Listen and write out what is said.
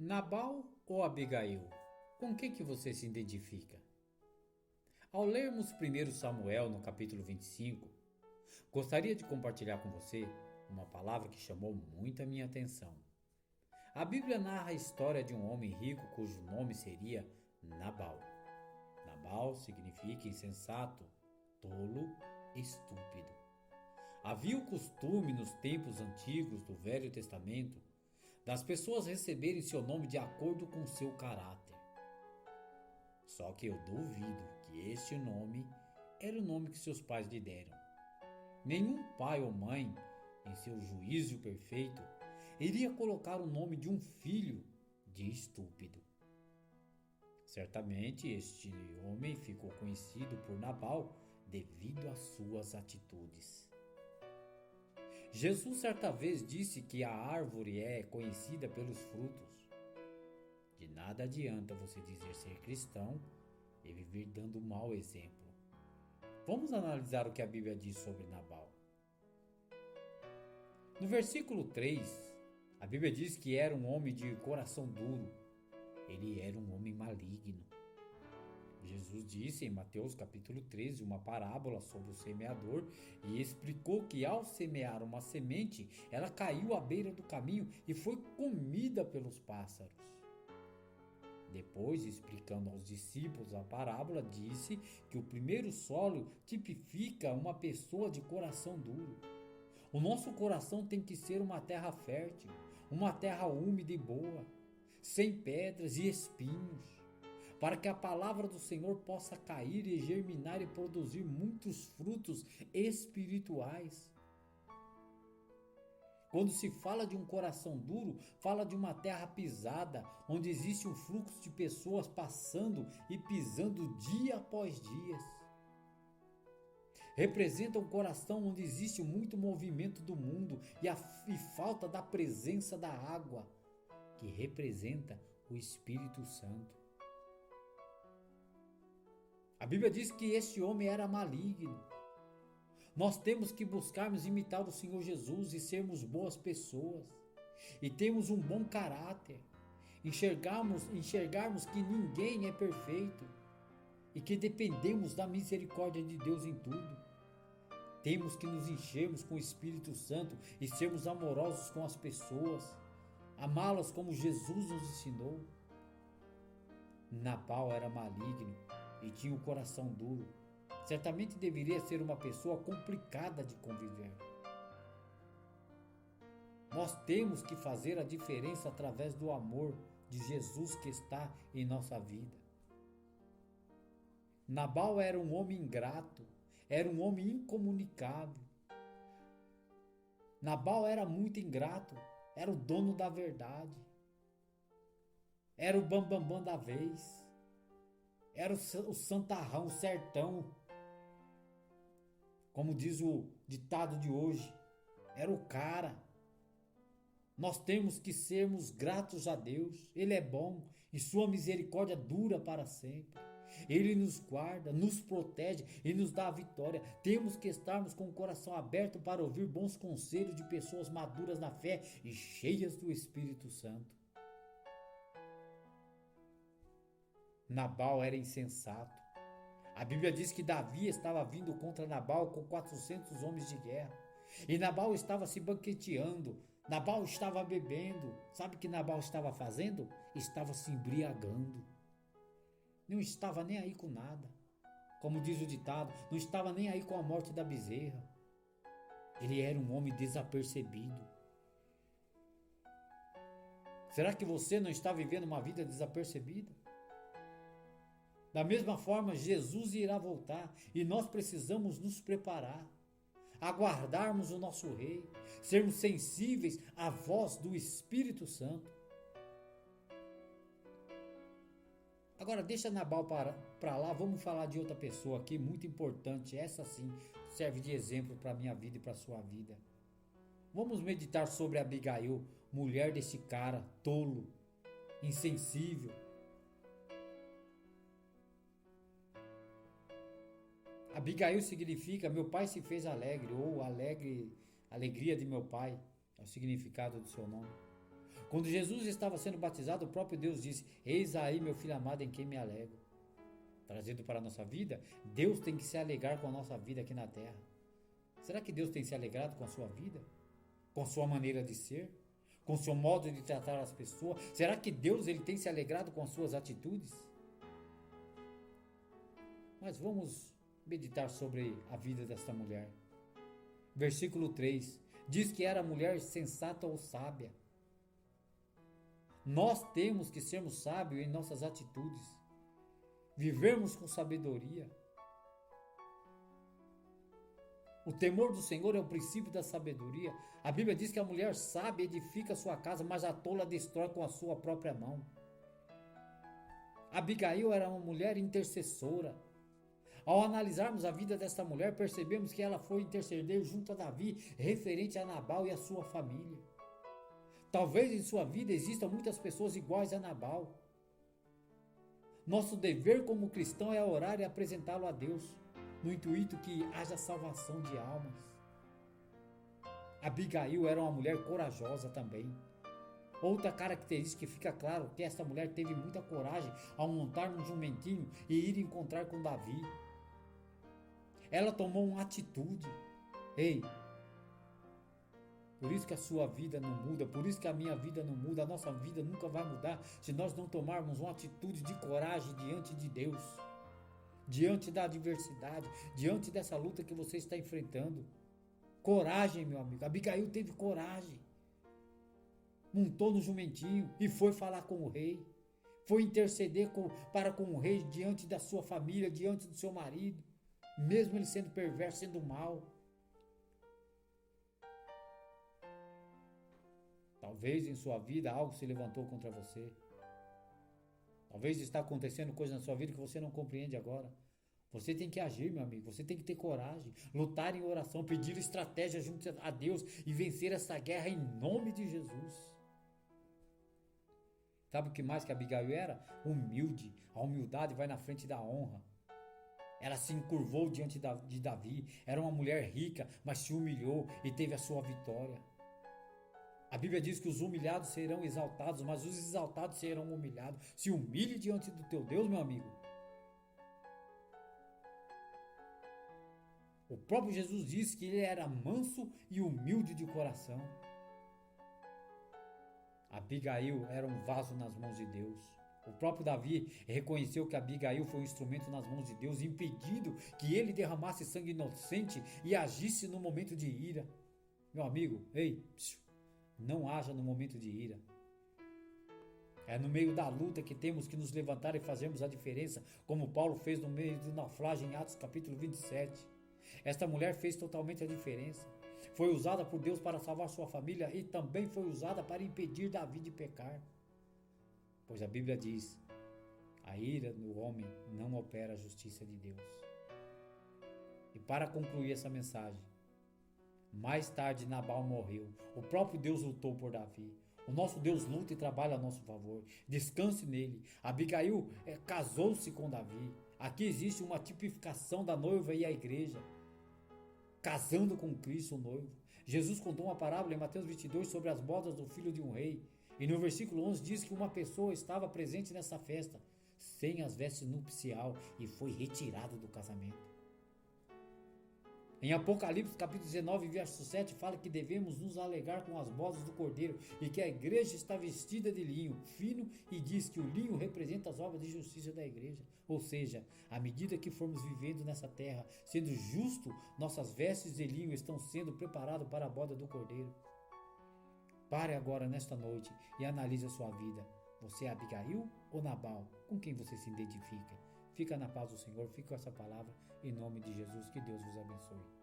Nabal ou Abigail? Com que você se identifica? Ao lermos 1 Samuel no capítulo 25, gostaria de compartilhar com você uma palavra que chamou muito a minha atenção. A Bíblia narra a história de um homem rico cujo nome seria Nabal. Nabal significa insensato, tolo, estúpido. Havia o costume nos tempos antigos do Velho Testamento das pessoas receberem seu nome de acordo com seu caráter. Só que eu duvido que este nome era o nome que seus pais lhe deram. Nenhum pai ou mãe, em seu juízo perfeito, iria colocar o nome de um filho de estúpido. Certamente este homem ficou conhecido por Nabal devido às suas atitudes. Jesus certa vez disse que a árvore é conhecida pelos frutos. De nada adianta você dizer ser cristão e viver dando mau exemplo. Vamos analisar o que a Bíblia diz sobre Nabal. No versículo 3, a Bíblia diz que era um homem de coração duro. Ele era um homem maligno. Jesus disse em Mateus capítulo 13 uma parábola sobre o semeador e explicou que ao semear uma semente, ela caiu à beira do caminho e foi comida pelos pássaros. Depois, explicando aos discípulos a parábola, disse que o primeiro solo tipifica uma pessoa de coração duro. O nosso coração tem que ser uma terra fértil, uma terra úmida e boa, sem pedras e espinhos, para que a palavra do Senhor possa cair e germinar e produzir muitos frutos espirituais. Quando se fala de um coração duro, fala de uma terra pisada, onde existe um fluxo de pessoas passando e pisando dia após dia. Representa um coração onde existe muito movimento do mundo e falta da presença da água, que representa o Espírito Santo. A Bíblia diz que este homem era maligno. Nós temos que buscarmos imitar o Senhor Jesus e sermos boas pessoas. E temos um bom caráter. Enxergarmos que ninguém é perfeito. E que dependemos da misericórdia de Deus em tudo. Temos que nos enchermos com o Espírito Santo e sermos amorosos com as pessoas. Amá-las como Jesus nos ensinou. Nabal era maligno e tinha o coração duro. Certamente deveria ser uma pessoa complicada de conviver. Nós temos que fazer a diferença através do amor de Jesus que está em nossa vida. Nabal era um homem ingrato, era um homem incomunicável. Nabal era muito ingrato, era o dono da verdade. Era o bambambam da vez. Era o santarrão, o sertão. Como diz o ditado de hoje, era o cara. Nós temos que sermos gratos a Deus. Ele é bom e sua misericórdia dura para sempre. Ele nos guarda, nos protege e nos dá a vitória. Temos que estarmos com o coração aberto para ouvir bons conselhos de pessoas maduras na fé e cheias do Espírito Santo. Nabal era insensato. A Bíblia diz que Davi estava vindo contra Nabal com 400 homens de guerra. E Nabal estava se banqueteando. Nabal estava bebendo. Sabe o que Nabal estava fazendo? Estava se embriagando. Não estava nem aí com nada. Como diz o ditado, não estava nem aí com a morte da bezerra. Ele era um homem desapercebido. Será que você não está vivendo uma vida desapercebida? Da mesma forma, Jesus irá voltar e nós precisamos nos preparar, aguardarmos o nosso Rei, sermos sensíveis à voz do Espírito Santo. Agora deixa Nabal para lá, vamos falar de outra pessoa aqui muito importante, essa sim serve de exemplo para a minha vida e para a sua vida. Vamos meditar sobre Abigail, mulher desse cara tolo, insensível. Abigail significa meu pai se fez alegre, ou alegria de meu pai, é o significado do seu nome. Quando Jesus estava sendo batizado, o próprio Deus disse: Eis aí meu filho amado em quem me alegro. Trazendo para a nossa vida, Deus tem que se alegrar com a nossa vida aqui na terra. Será que Deus tem se alegrado com a sua vida? Com a sua maneira de ser? Com o seu modo de tratar as pessoas? Será que Deus ele tem se alegrado com as suas atitudes? Mas vamos meditar sobre a vida desta mulher. Versículo 3 diz que era mulher sensata ou sábia. Nós temos que sermos sábios em nossas atitudes, vivermos com sabedoria. O temor do Senhor é o princípio da sabedoria. A Bíblia diz que a mulher sábia edifica a sua casa, mas a tola destrói com a sua própria mão. Abigail era uma mulher intercessora. Ao analisarmos a vida desta mulher, percebemos que ela foi interceder junto a Davi, referente a Nabal e a sua família. Talvez em sua vida existam muitas pessoas iguais a Nabal. Nosso dever como cristão é orar e apresentá-lo a Deus, no intuito que haja salvação de almas. Abigail era uma mulher corajosa também. Outra característica que fica claro que esta mulher teve muita coragem ao montar num jumentinho e ir encontrar com Davi. Ela tomou uma atitude. Ei, por isso que a sua vida não muda, por isso que a minha vida não muda, a nossa vida nunca vai mudar se nós não tomarmos uma atitude de coragem diante de Deus, diante da adversidade, diante dessa luta que você está enfrentando. Coragem, meu amigo. Abigail teve coragem. Montou no jumentinho e foi falar com o rei. Foi interceder para com o rei diante da sua família, diante do seu marido, mesmo ele sendo perverso, sendo mau. Talvez em sua vida algo se levantou contra você. Talvez está acontecendo coisa na sua vida que você não compreende agora. Você tem que agir, meu amigo. Você tem que ter coragem, lutar em oração, pedir estratégia junto a Deus e vencer essa guerra em nome de Jesus. Sabe o que mais que Abigail era? Humilde. A humildade vai na frente da honra. Ela se encurvou diante de Davi. Era uma mulher rica, mas se humilhou e teve a sua vitória. A Bíblia diz que os humilhados serão exaltados, mas os exaltados serão humilhados. Se humilhe diante do teu Deus, meu amigo. O próprio Jesus disse que ele era manso e humilde de coração. Abigail era um vaso nas mãos de Deus. O próprio Davi reconheceu que Abigail foi um instrumento nas mãos de Deus, impedindo que ele derramasse sangue inocente e agisse no momento de ira. Meu amigo, ei, não haja no momento de ira. É no meio da luta que temos que nos levantar e fazermos a diferença, como Paulo fez no meio do naufrágio em Atos capítulo 27. Esta mulher fez totalmente a diferença. Foi usada por Deus para salvar sua família e também foi usada para impedir Davi de pecar. Pois a Bíblia diz: a ira do homem não opera a justiça de Deus. E para concluir essa mensagem, mais tarde Nabal morreu. O próprio Deus lutou por Davi. O nosso Deus luta e trabalha a nosso favor. Descanse nele. Abigail casou-se com Davi. Aqui existe uma tipificação da noiva e a igreja, casando com Cristo, o noivo. Jesus contou uma parábola em Mateus 22 sobre as bodas do filho de um rei. E no versículo 11 diz que uma pessoa estava presente nessa festa, sem as vestes nupcial, e foi retirado do casamento. Em Apocalipse capítulo 19, verso 7, fala que devemos nos alegrar com as bodas do Cordeiro e que a igreja está vestida de linho fino e diz que o linho representa as obras de justiça da igreja. Ou seja, à medida que formos vivendo nessa terra, sendo justo, nossas vestes de linho estão sendo preparadas para a boda do Cordeiro. Pare agora nesta noite e analise a sua vida. Você é Abigail ou Nabal? Com quem você se identifica? Fica na paz do Senhor, fica com essa palavra, em nome de Jesus, que Deus vos abençoe.